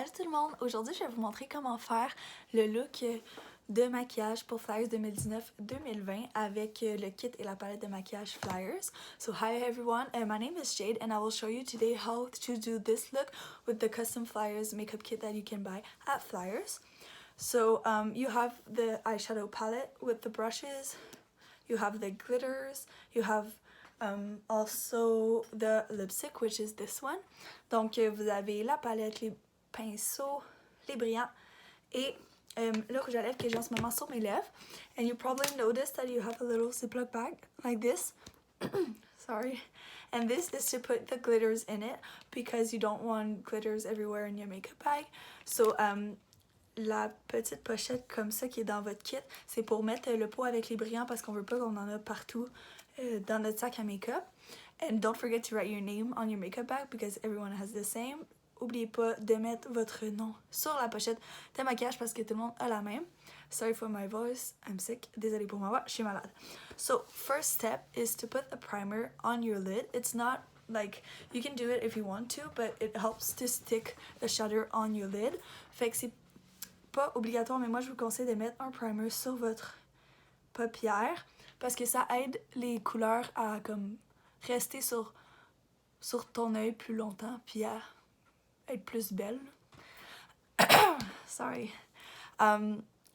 Salut tout le monde! Aujourd'hui, je vais vous montrer comment faire le look de maquillage pour Flyers 2019-2020 avec le kit et la palette de maquillage Flyers. So hi everyone, my name is Jade and I will show you today how to do this look with the custom Flyers makeup kit that you can buy at Flyers. So you have the eyeshadow palette with the brushes, you have the glitters, you have also the lipstick, which is this one. Donc vous avez la palette, les pinceaux, les brillants et le rouge à lèvres que j'ai en ce moment sur mes lèvres. And you probably noticed that you have a little Ziploc bag like this. Sorry. And this is to put the glitters in it because you don't want glitters everywhere in your makeup bag. So la petite pochette comme ça qui est dans votre kit, c'est pour mettre le pot avec les brillants parce qu'on veut pas qu'on en a partout dans notre sac à make-up. And don't forget to write your name on your makeup bag because everyone has the same. Oubliez pas de mettre votre nom sur la pochette de maquillage parce que tout le monde a la même. Sorry for my voice, I'm sick. Désolée pour ma voix, je suis malade. So first step is to put the primer on your lid. It's not like, you can do it if you want to, but it helps to stick the shadow on your lid. Fait que c'est pas obligatoire, mais moi je vous conseille de mettre un primer sur votre paupière parce que ça aide les couleurs à comme rester sur ton œil plus longtemps puis à être plus belle. Sorry.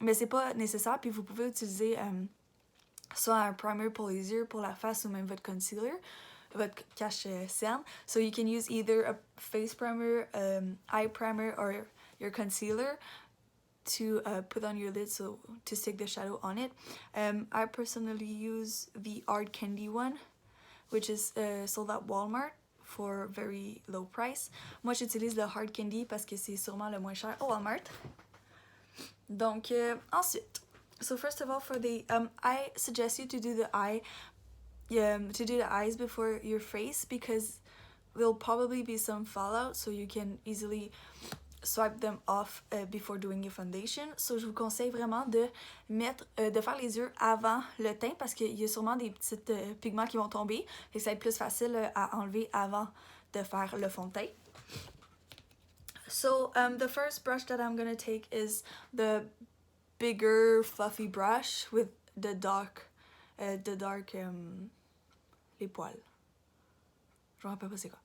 Mais c'est pas nécessaire, puis vous pouvez utiliser soit un primer pour les yeux, pour la face ou même votre concealer, votre cache-cerne. So you can use either a face primer, eye primer, or your concealer to put on your lid so to stick the shadow on it. I personally use the Hard Candy one, which is sold at Walmart for very low price. Moi j'utilise le Hard Candy parce que c'est sûrement le moins cher au Walmart. Donc ensuite, so first of all for the I suggest you to do the eyes before your face because there'll probably be some fallout, so you can easily swipe them off before doing your foundation. So je vous conseille vraiment de faire les yeux avant le teint parce qu'il y a sûrement des petits pigments qui vont tomber et ça va être plus facile à enlever avant de faire le fond de teint. So the first brush that I'm gonna take is the bigger fluffy brush with the dark les poils. Je me rappelle pas c'est quoi.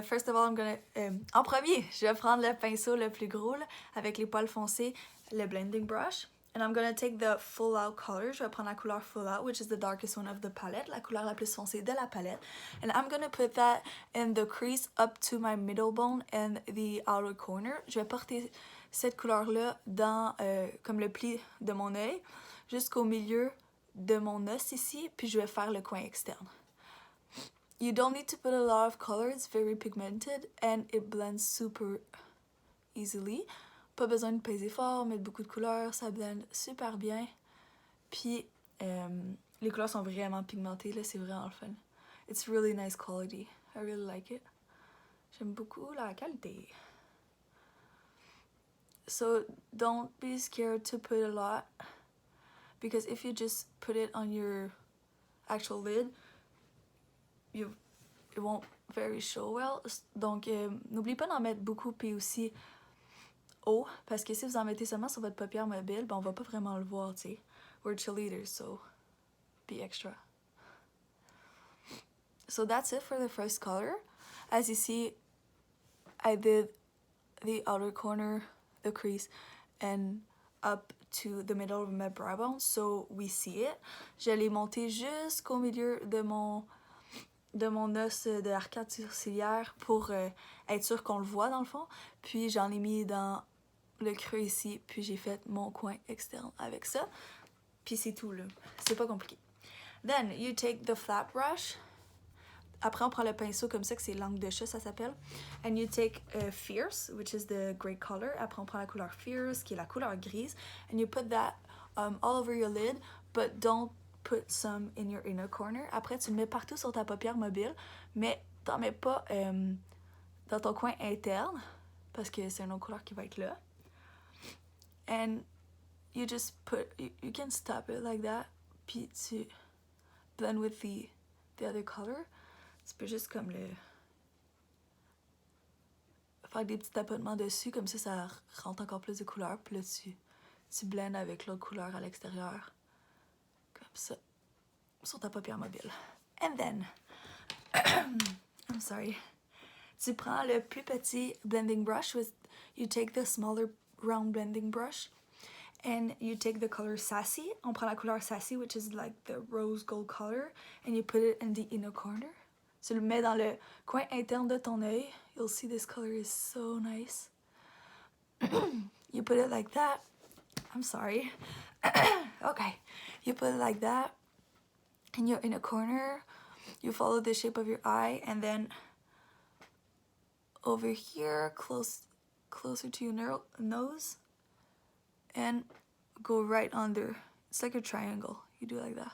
First of all, I'm gonna en premier, je vais prendre le pinceau le plus gros là, avec les poils foncés, le blending brush. And I'm gonna take the full out color. Je vais prendre la couleur full out, which is the darkest one of the palette, la couleur la plus foncée de la palette. And I'm gonna put that in the crease up to my middle bone and the outer corner. Je vais porter cette couleur-là dans comme le pli de mon œil jusqu'au milieu de mon os ici, puis je vais faire le coin externe. You don't need to put a lot of color, it's very pigmented and it blends super easily. Pas besoin de peser fort, mettre beaucoup de couleurs, ça blende super bien. Puis les couleurs sont vraiment pigmentées, là, c'est vraiment le fun. It's really nice quality, I really like it. J'aime beaucoup la qualité. So don't be scared to put a lot because if you just put it on your actual lid, it won't very show well. Donc n'oubliez pas d'en mettre beaucoup puis aussi haut parce que si vous en mettez seulement sur votre paupière mobile, ben on va pas vraiment le voir, tu sais. We're cheerleaders, so be extra. So that's it for the first color. As you see, I did the outer corner, the crease, and up to the middle of my brow bone, so we see it. Je l'ai monté jusqu'au milieu de mon os de l'arcade sourcilière pour être sûr qu'on le voit dans le fond. Puis j'en ai mis dans le creux ici, puis j'ai fait mon coin externe avec ça. Puis c'est tout là, c'est pas compliqué. Then you take the flat brush. Après on prend le pinceau comme ça, que c'est langue de chat ça s'appelle. And you take Fierce, which is the gray color. Après on prend la couleur Fierce, qui est la couleur grise. And you put that all over your lid, but don't put some in your inner corner. Après, tu le mets partout sur ta paupière mobile, mais t'en mets pas dans ton coin interne, parce que c'est une autre couleur qui va être là. And you just you can stop it like that, puis tu blend with the other color. Tu peux juste comme faire des petits tapotements dessus, comme ça rentre encore plus de couleur. Puis là, tu blends avec l'autre couleur à l'extérieur. Comme ça. Sur ta paupière mobile. And then, I'm sorry. Tu prends le plus petit blending brush. You take the smaller round blending brush. And you take the color Sassy. On prend la couleur Sassy, which is like the rose gold color. And you put it in the inner corner. Tu le mets dans le coin interne de ton œil. You'll see this color is so nice. You put it like that. I'm sorry. Okay. You put it like that. And you're in a corner. You follow the shape of your eye. And then over here, closer to your nose. And go right under. It's like a triangle. You do like that.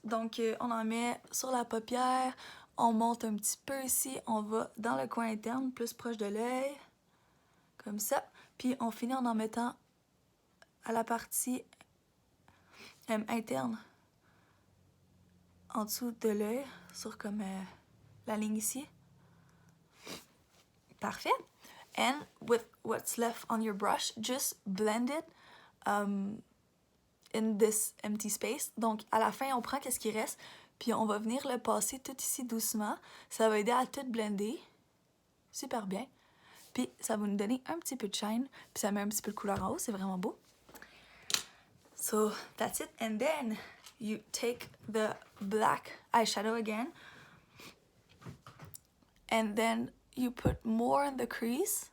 Donc, on en met sur la paupière. On monte un petit peu ici. On va dans le coin interne, plus proche de l'œil. Comme ça. Puis, on finit en mettant à la partie interne. En dessous de l'œil. Sur comme la ligne ici. Parfait. And with what's left on your brush, just blend it in this empty space. Donc, à la fin, on prend qu'est-ce qui reste, puis on va venir le passer tout ici doucement. Ça va aider à tout blender. Super bien. Puis, ça va nous donner un petit peu de shine, puis ça met un petit peu de couleur en haut. C'est vraiment beau. So, that's it. And then, you take the black eyeshadow again. And then you put more in the crease,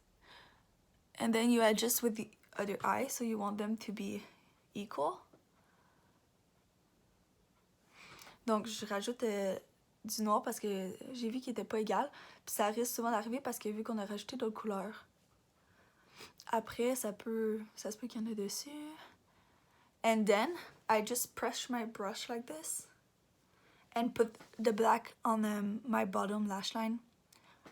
and then you adjust with the other eye, so you want them to be equal. Donc, je rajoute du noir parce que j'ai vu qu'il était pas égal, puis ça risque souvent d'arriver parce que vu qu'on a rajouté d'autres couleurs. Après, ça se peut qu'il y en ait dessus. And then, I just brush my brush like this, and put the black on my bottom lash line.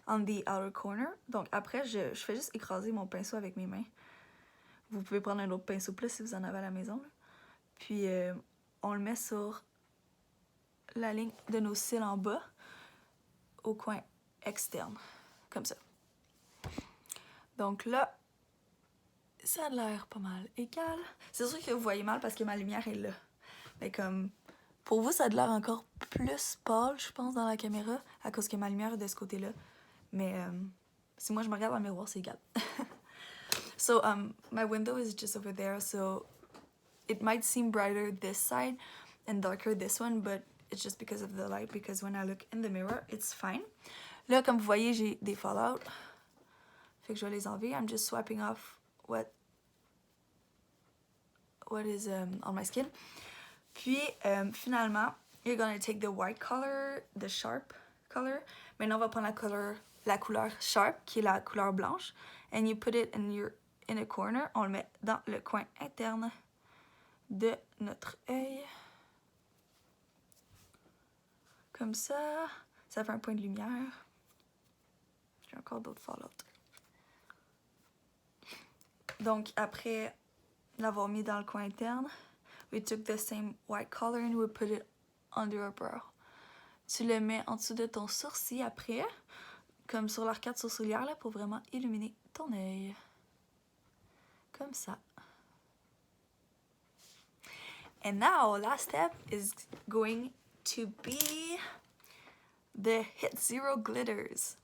On the outer corner. Donc après, je fais juste écraser mon pinceau avec mes mains. Vous pouvez prendre un autre pinceau plus si vous en avez à la maison. Là. Puis on le met sur la ligne de nos cils en bas, au coin externe. Comme ça. Donc là, ça a l'air pas mal égal. C'est sûr que vous voyez mal parce que ma lumière est là. Mais comme, pour vous, ça a l'air encore plus pâle, je pense, dans la caméra, à cause que ma lumière est de ce côté-là. Mais si moi je me regarde dans le miroir, c'est égal. So my window is just over there, so it might seem brighter this side and darker this one, but it's just because of the light, because when I look in the mirror, it's fine. Là, comme vous voyez, j'ai des fallout. Fait que je vais les enlever. I'm just swiping off what is on my skin. Puis, finalement, you're gonna take the white color, the sharp color. Maintenant, on va prendre la couleur sharp, qui est la couleur blanche. And you put it in a corner. On le met dans le coin interne de notre œil. Comme ça. Ça fait un point de lumière. J'ai encore d'autres fallout. Donc, après l'avoir mis dans le coin interne, we took the same white color and we put it under our brow. Tu le mets en dessous de ton sourcil après, comme sur l'arcade sourcilière, là, pour vraiment illuminer ton œil. Comme ça. And now, last step is going to be the Hit Zero glitters.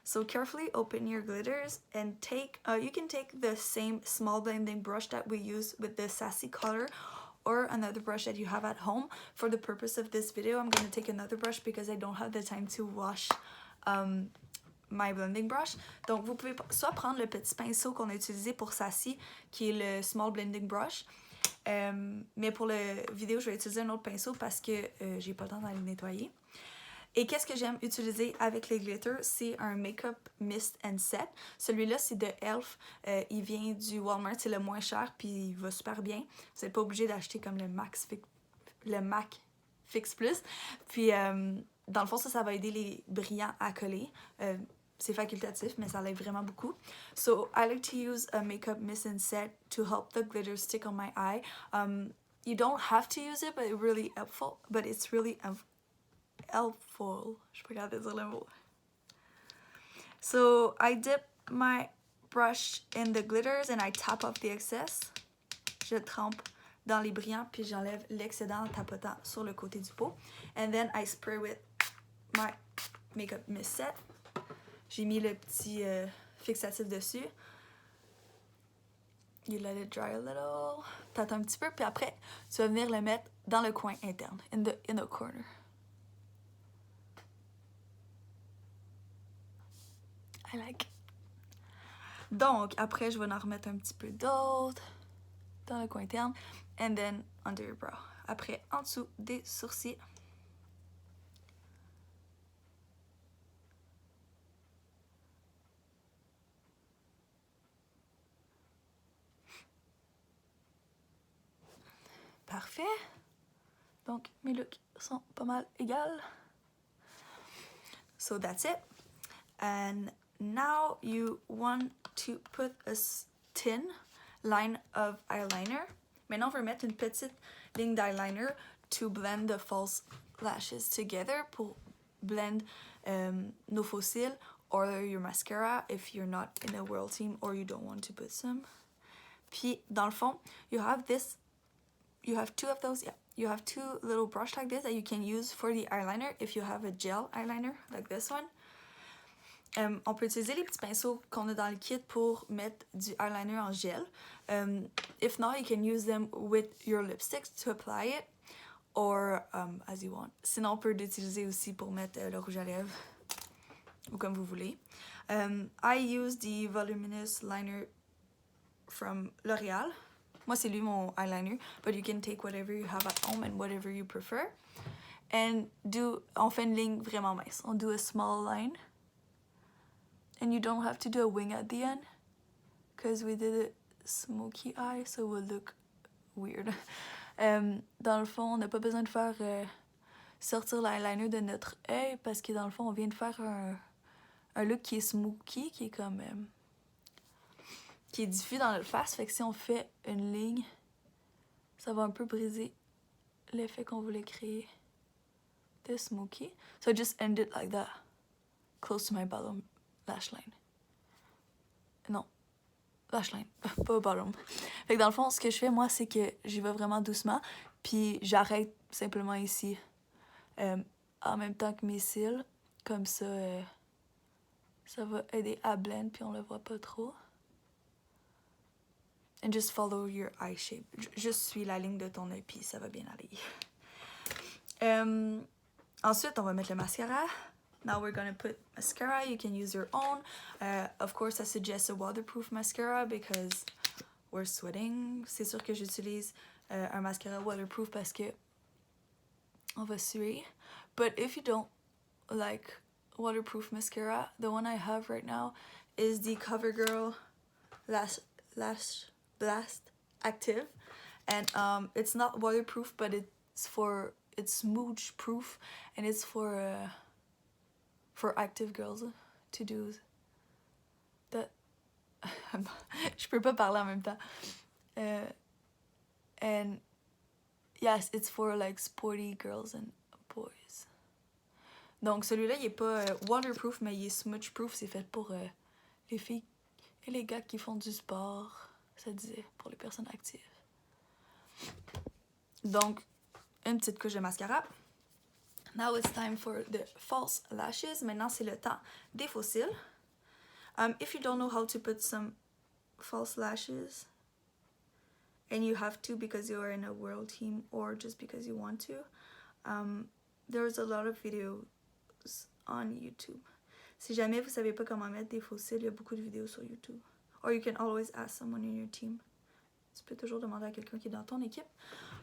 So carefully open your glitters and you can take the same small blending brush that we use with the Sassy color, or another brush that you have at home. For the purpose of this video, I'm going to take another brush because I don't have the time to wash my blending brush. Donc, vous pouvez soit prendre le petit pinceau qu'on a utilisé pour Sassy, qui est le Small Blending Brush. Mais pour la vidéo, je vais utiliser un autre pinceau parce que j'ai pas le temps d'aller le nettoyer. Et qu'est-ce que j'aime utiliser avec les glitters? C'est un Makeup Mist and Set. Celui-là, c'est de e.l.f. Il vient du Walmart, c'est le moins cher, puis il va super bien. Vous n'êtes pas obligé d'acheter comme le MAC Fix Plus. Puis, dans le fond, ça va aider les brillants à coller. C'est facultatif, mais ça l'aide vraiment beaucoup. So, I like to use a Makeup Mist and Set to help the glitter stick on my eye. You don't have to use it, but it's really helpful. Je peux regarder sur le mot. So I dip my brush in the glitters and I tap off the excess. Je trempe dans les brillants puis j'enlève l'excédent en tapotant sur le côté du pot. And then I spray with my Makeup Mist Set. J'ai mis le petit fixatif dessus. You let it dry a little. T'attends un petit peu, puis après, tu vas venir le mettre dans le coin interne, in the corner. I like. Donc, après, je vais en remettre un petit peu d'autre dans le coin interne. And then, under your brow. Après, en dessous des sourcils. Parfait. Donc, mes looks sont pas mal égales. So that's it. And now you want to put a thin line of eyeliner. Maintenant, on va mettre une petite ligne d'eyeliner to blend the false lashes together pour blend nos faux cils or your mascara if you're not in a world team or you don't want to put some. Puis, dans le fond, you have two of those, yeah. You have two little brush like this that you can use for the eyeliner if you have a gel eyeliner like this one. On peut utiliser les petits pinceaux qu'on a dans le kit pour mettre du eyeliner en gel. If not, you can use them with your lipsticks to apply it or as you want. Sinon, on peut l'utiliser aussi pour mettre le rouge à lèvres ou comme vous voulez. I use the Voluminous Liner from L'Oreal. Moi, c'est lui mon eyeliner, but you can take whatever you have at home and whatever you prefer. And on fait une ligne vraiment mince. On do a small line. And you don't have to do a wing at the end, because we did a smoky eye, so it will look weird. Dans le fond, on n'a pas besoin de faire sortir l'eyeliner de notre œil, parce que dans le fond, on vient de faire un look qui est smoky, qui est comme... qui est diffus dans notre face, fait que si on fait une ligne, ça va un peu briser l'effet qu'on voulait créer de smoky. So I just end it like that, close to my bottom lash line. Non, lash line, pas bottom. Fait que dans le fond, ce que je fais, moi, c'est que j'y vais vraiment doucement, puis j'arrête simplement ici, en même temps que mes cils, comme ça, ça va aider à blend, puis on le voit pas trop. And just follow your eye shape. Juste suis la ligne de ton œil, puis ça va bien aller. Ensuite, on va mettre le mascara. Now we're gonna put mascara. You can use your own. Of course, I suggest a waterproof mascara because we're sweating. C'est sûr que j'utilise un mascara waterproof parce que on va suer. But if you don't like waterproof mascara, the one I have right now is the CoverGirl Lash Blast Active, and it's not waterproof, but it's smooch proof, and it's for active girls to do that. Je peux pas parler en même temps. And yes, it's for like sporty girls and boys. Donc celui-là, il est pas waterproof, mais il est smooch proof. C'est fait pour les filles et les gars qui font du sport. Ça disait, pour les personnes actives. Donc, une petite couche de mascara. Now it's time for the false lashes. Maintenant, c'est le temps des faux cils. If you don't know how to put some false lashes, and you have to because you are in a world team or just because you want to, there's a lot of videos on YouTube. Si jamais vous savez pas comment mettre des faux cils, il y a beaucoup de vidéos sur YouTube. Or you can always ask someone in your team. Tu peux toujours demander à quelqu'un qui est dans ton équipe.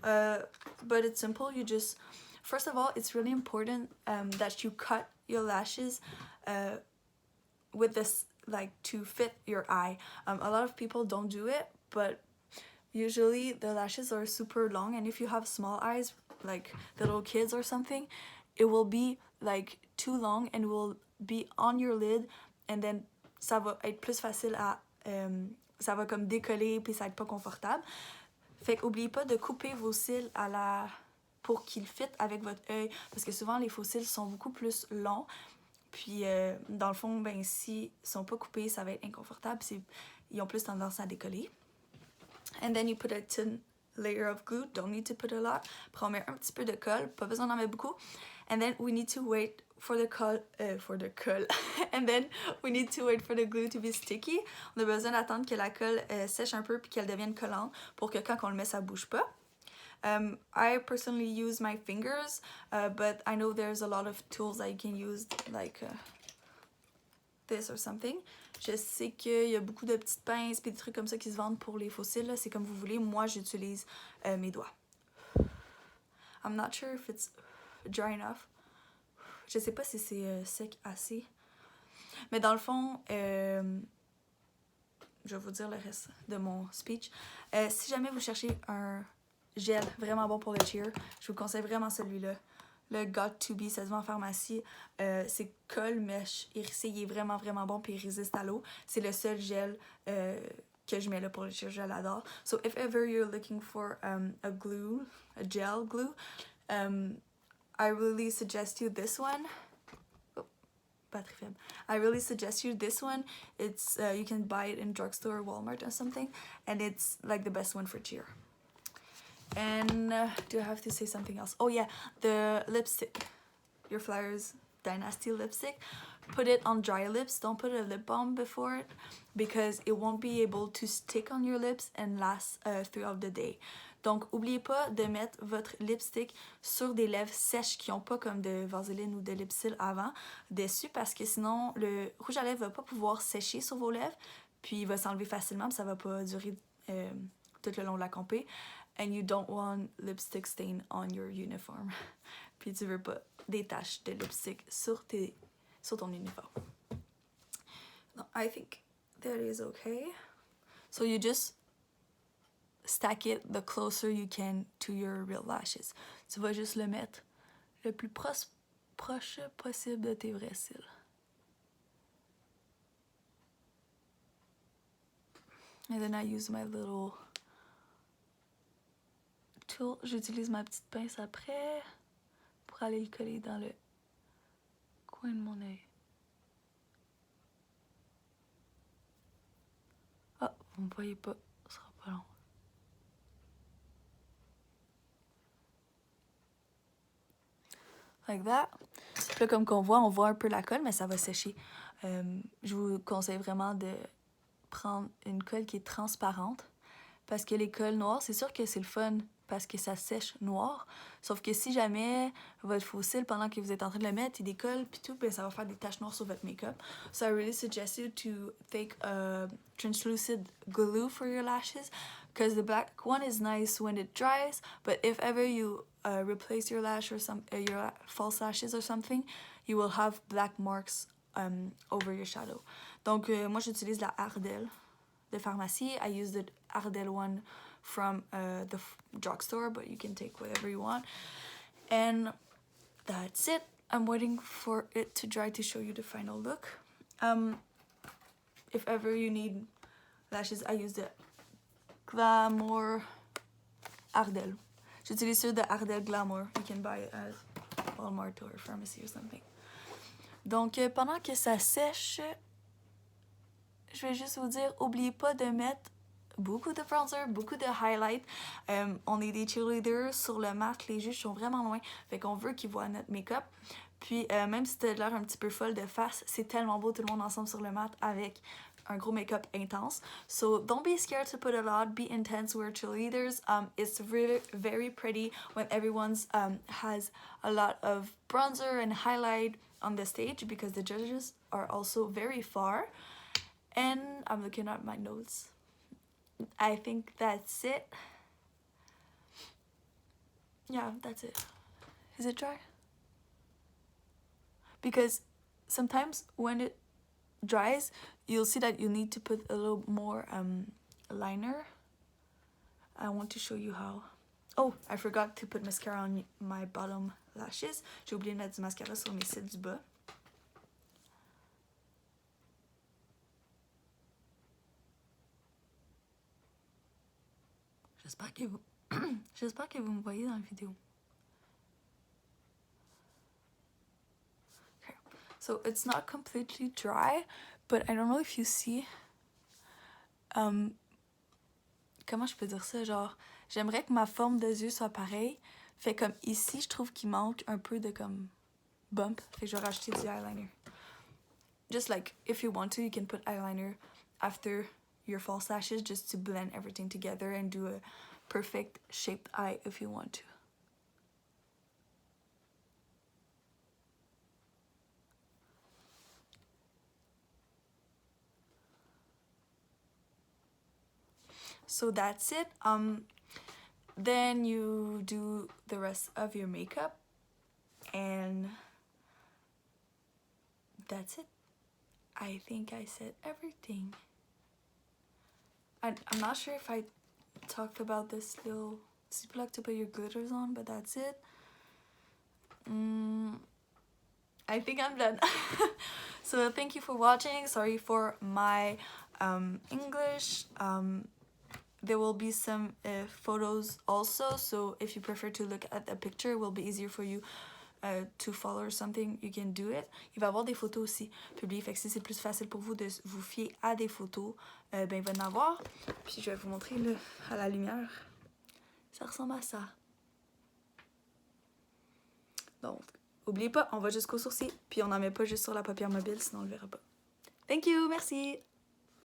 But it's simple. You just, first of all, it's really important that you cut your lashes with this, like, to fit your eye. A lot of people don't do it, but usually the lashes are super long, and if you have small eyes, like little kids or something, it will be like too long and will be on your lid, and then ça va être plus facile à ça va comme décoller puis ça va être pas confortable. Fait qu'oubliez pas de couper vos cils pour qu'ils fit avec votre œil, parce que souvent les faux cils sont beaucoup plus longs Puis, dans le fond, ben, s'ils sont pas coupés, ça va être inconfortable. Ils ont plus tendance à décoller. And then you put a thin layer of glue. Don't need to put a lot. Après, on met un petit peu de colle. Pas besoin d'en mettre beaucoup. And then we need to wait for the colle. And then we need to wait for the glue to be sticky. On a besoin d'attendre que la colle sèche un peu puis qu'elle devienne collante pour que quand on le met, ça bouge pas. I personally use my fingers, but I know there's a lot of tools that you can use, like this or something. Je sais qu'il y a beaucoup de petites pinces et des trucs comme ça qui se vendent pour les fossiles. C'est comme vous voulez. Moi, j'utilise mes doigts. I'm not sure if it's dry enough. Je sais pas si c'est sec assez. Mais dans le fond, je vais vous dire le reste de mon speech. Si jamais vous cherchez un gel vraiment bon pour le cheer, je vous conseille vraiment celui-là. Le Got To Be, ça se vend en pharmacie. C'est colle mèche hérissé. Il est vraiment, vraiment bon puis il résiste à l'eau. C'est le seul gel que je mets là pour le cheer. Je l'adore. So if ever you're looking for a glue, a gel glue, I really suggest you this one. Oh, batterie faible. I really suggest you this one. It's you can buy it in drugstore or Walmart or something, and it's like the best one for cheer. And do I have to say something else? Oh yeah, the lipstick. Your Flyers Dynasty lipstick. Put it on dry lips. Don't put a lip balm before it because it won't be able to stick on your lips and last throughout the day. Donc, n'oubliez pas de mettre votre lipstick sur des lèvres sèches qui n'ont pas comme de vaseline ou de lipsil avant dessus parce que sinon, le rouge à lèvres ne va pas pouvoir sécher sur vos lèvres puis il va s'enlever facilement puis ça ne va pas durer tout le long de la compé. And you don't want lipstick stain on your uniform. Puis tu veux pas des taches de lipstick sur ton uniforme. No, I think that is okay. So you just stack it the closer you can to your real lashes. Tu vas juste le mettre le plus proche possible de tes vrais cils. And then I use my little tool. J'utilise ma petite pince après pour aller le coller dans le coin de mon œil. Ah, vous me voyez pas, ce sera pas long. Like that. Puis là, comme qu'on voit, on voit un peu la colle, mais ça va sécher. Je vous conseille vraiment de prendre une colle qui est transparente parce que les colles noires, c'est sûr que c'est le fun parce que ça sèche noir. Sauf que si jamais votre faux cil, pendant que vous êtes en train de le mettre, il décolle puis tout, ben ça va faire des taches noires sur votre make-up. So I really suggest you to take a translucent glue for your lashes because the black one is nice when it dries, but if ever you replace your lash or your false lashes or something, you will have black marks over your shadow. Donc moi j'utilise la Ardell de pharmacie. I use the Ardell one from the drugstore, but you can take whatever you want. And that's it. I'm waiting for it to dry to show you the final look. If ever you need lashes, I use the Glamour Ardell. J'utilise ceux de Ardell Glamour. You can buy it at Walmart or pharmacy or something. Donc pendant que ça sèche, je vais juste vous dire, oubliez pas de mettre beaucoup de bronzer, beaucoup de highlight. On est des cheerleaders sur le mat, les juges sont vraiment loin, fait qu'on veut qu'ils voient notre make-up. Puis même si t'as l'air un petit peu folle de face, c'est tellement beau tout le monde ensemble sur le mat avec un gros make-up intense. So don't be scared to put a lot, be intense, we're cheerleaders. It's really very pretty when everyone's has a lot of bronzer and highlight on the stage because the judges are also very far. And I'm looking at my notes. I think that's it. Yeah, that's it. Is it dry? Because sometimes when it dries, you'll see that you need to put a little more liner. I want to show you how. Oh, I forgot to put mascara on my bottom lashes. J'ai oublié de mettre du mascara sur mes cils du bas. J'espère que vous me voyez dans la vidéo. Okay. So it's not completely dry, but I don't know if you see. Comment je peux dire ça? Genre, j'aimerais que ma forme de yeux soit pareille. Fait comme ici, je trouve qu'il manque un peu de comme bump. Fait que je vais rajouter du eyeliner. Just like, if you want to, you can put eyeliner after your false lashes just to blend everything together and do a perfect shaped eye if you want to. So that's it. Then you do the rest of your makeup and that's it. I think I said everything. I'm not sure if I talked about this little ziploc to put your glitters on, but that's it. I think I'm done. So thank you for watching. Sorry for my English. There will be some photos also, so if you prefer to look at a picture, it will be easier for you to follow or something, you can do it. Il va y avoir des photos aussi publiées, fait que si c'est plus facile pour vous de vous fier à des photos, ben il va y en avoir. Puis je vais vous montrer là, à la lumière. Ça ressemble à ça. Donc, n'oubliez pas, on va jusqu'au sourcil, puis on n'en met pas juste sur la paupière mobile, sinon on le verra pas. Thank you, merci!